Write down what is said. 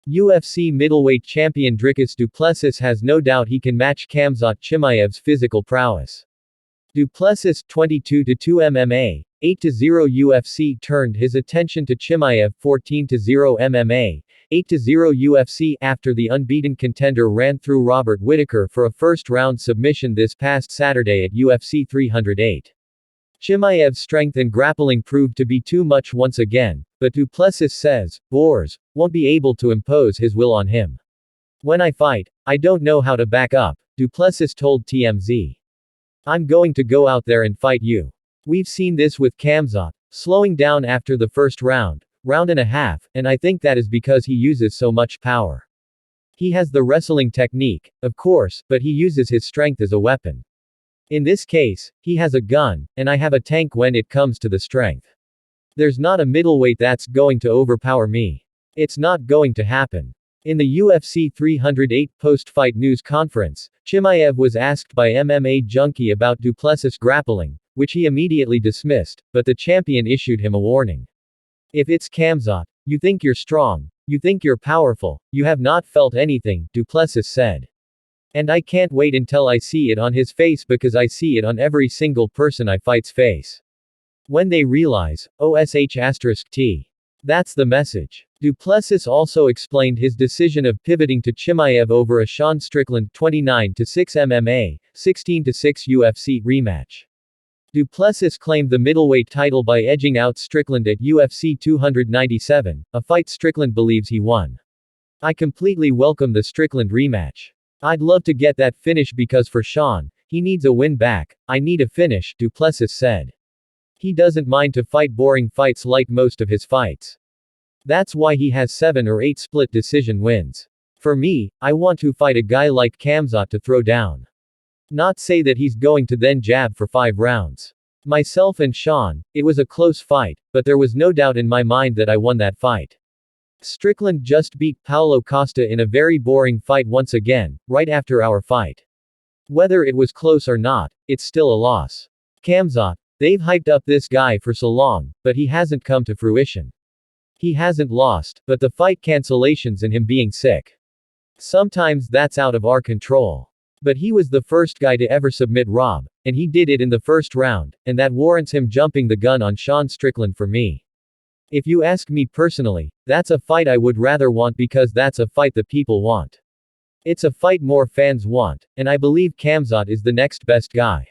UFC middleweight champion Dricus Du Plessis has no doubt he can match Khamzat Chimaev's physical prowess. Du Plessis 22-2 MMA, 8-0 UFC turned his attention to Chimaev 14-0 MMA, 8-0 UFC after the unbeaten contender ran through Robert Whittaker for a first-round submission this past Saturday at UFC 308. Chimaev's strength and grappling proved to be too much once again, but Du Plessis says, Borz won't be able to impose his will on him. When I fight, I don't know how to back up, Du Plessis told TMZ. I'm going to go out there and fight you. We've seen this with Khamzat, slowing down after the first round and a half, and I think that is because he uses so much power. He has the wrestling technique, of course, but he uses his strength as a weapon. In this case, he has a gun, and I have a tank when it comes to the strength. There's not a middleweight that's going to overpower me. It's not going to happen. In the UFC 308 post-fight news conference, Chimaev was asked by MMA Junkie about Du Plessis' grappling, which he immediately dismissed, but the champion issued him a warning. If it's Khamzat, you think you're strong, you think you're powerful, you have not felt anything, Du Plessis said. And I can't wait until I see it on his face because I see it on every single person I fight's face. When they realize, OSH*T. That's the message. Du Plessis also explained his decision of pivoting to Chimaev over a Sean Strickland 29-6 MMA, 16-6 UFC rematch. Du Plessis claimed the middleweight title by edging out Strickland at UFC 297, a fight Strickland believes he won. I completely welcome the Strickland rematch. I'd love to get that finish because for Sean, he needs a win back, I need a finish, Du Plessis said. He doesn't mind to fight boring fights like most of his fights. That's why he has 7 or 8 split decision wins. For me, I want to fight a guy like Khamzat to throw down. Not say that he's going to then jab for 5 rounds. Myself and Sean, it was a close fight, but there was no doubt in my mind that I won that fight. Strickland just beat Paulo Costa in a very boring fight once again, right after our fight. Whether it was close or not, it's still a loss. Khamzat, they've hyped up this guy for so long, but he hasn't come to fruition. He hasn't lost, but the fight cancellations and him being sick. Sometimes that's out of our control. But he was the first guy to ever submit Rob, and he did it in the first round, and that warrants him jumping the gun on Sean Strickland for me. If you ask me personally, that's a fight I would rather want because that's a fight the people want. It's a fight more fans want, and I believe Khamzat is the next best guy.